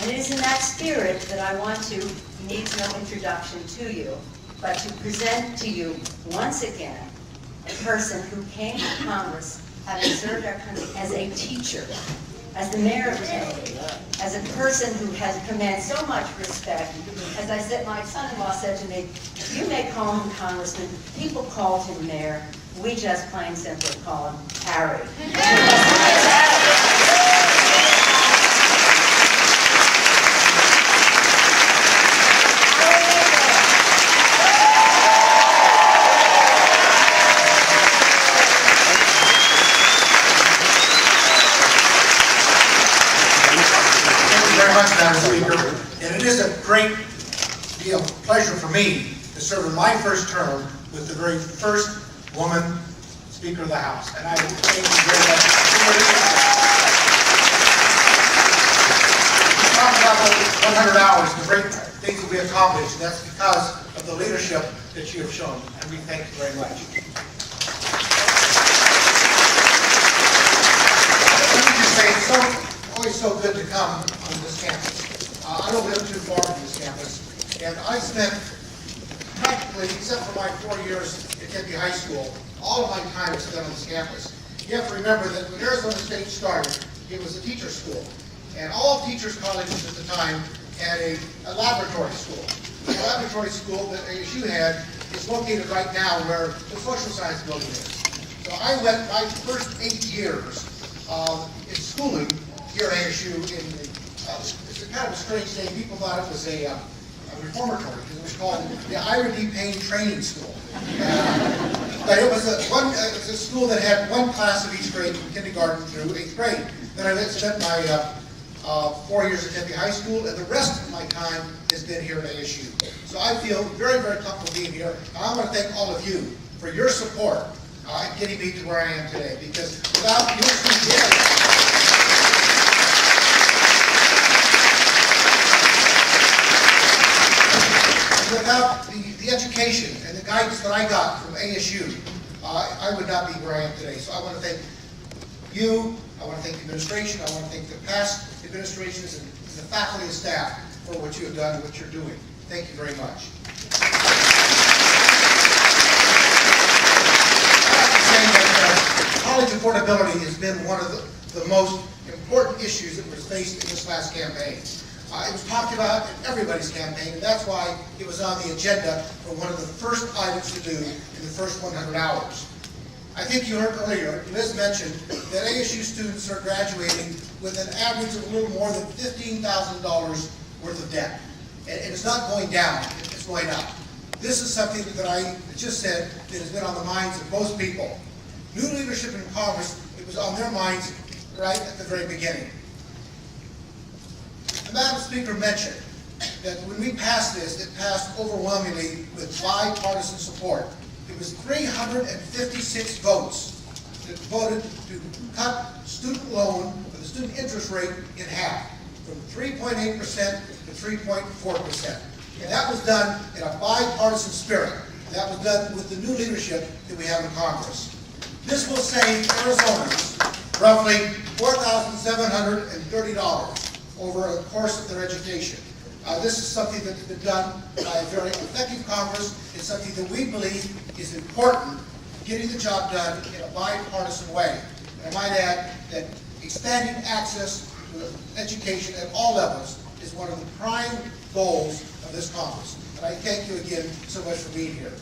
And it is in that spirit that I want to, needs no introduction to you, but to present to you once again a person who came to Congress having served our country as a teacher, as the mayor of town, as a person who has commanded so much respect. As I said, my son-in-law said to me, you may call him Congressman, people called him mayor, we just plain simply call him Harry. Madam Speaker, and it is a great deal of pleasure for me to serve in my first term with the very first woman Speaker of the House. And I thank you very much. We talk about the 100 hours, the great things that we accomplished, and that's because of the leadership that you have shown, and we thank you very much. Let me just say, it's always so good to come on this campus. I don't live too far from this campus, and I spent practically, except for my 4 years at Tempe High School, all of my time was spent on this campus. You have to remember that when Arizona State started, it was a teacher school, and all teachers' colleges at the time had a laboratory school. The laboratory school that ASU had is located right now where the social science building is. So I went my first 8 years in schooling here at ASU in the, it's a kind of a strange thing. People thought it was a reformatory because it was called the Ira D. Payne Training School. But it was a school that had one class of each grade from kindergarten through 8th grade. Then I spent my 4 years at Tempe High School, and the rest of my time has been here at ASU. So I feel very, very comfortable being here. And I want to thank all of you for your support in getting me to where I am today, because without your support, without the education and the guidance that I got from ASU, I would not be where I am today. So I want to thank you, I want to thank the administration, I want to thank the past administrations and the faculty and staff for what you have done and what you're doing. Thank you very much. I have to say that college affordability has been one of the most important issues that was faced in this last campaign. It was talked about in everybody's campaign, and that's why it was on the agenda for one of the first items to do in the first 100 hours. I think you heard earlier, Liz mentioned that ASU students are graduating with an average of a little more than $15,000 worth of debt. And it's not going down, it's going up. This is something that I just said that has been on the minds of most people. New leadership in Congress, it was on their minds right at the very beginning. Madam Speaker mentioned that when we passed this, it passed overwhelmingly with bipartisan support. It was 356 votes that voted to cut student loan, or the student interest rate, in half, from 3.8% to 3.4%. And that was done in a bipartisan spirit. That was done with the new leadership that we have in Congress. This will save Arizonans roughly $4,730 over the course of their education. This is something that's been done by a very effective Congress. It's something that we believe is important, getting the job done in a bipartisan way. And I might add that expanding access to education at all levels is one of the prime goals of this Congress. And I thank you again so much for being here.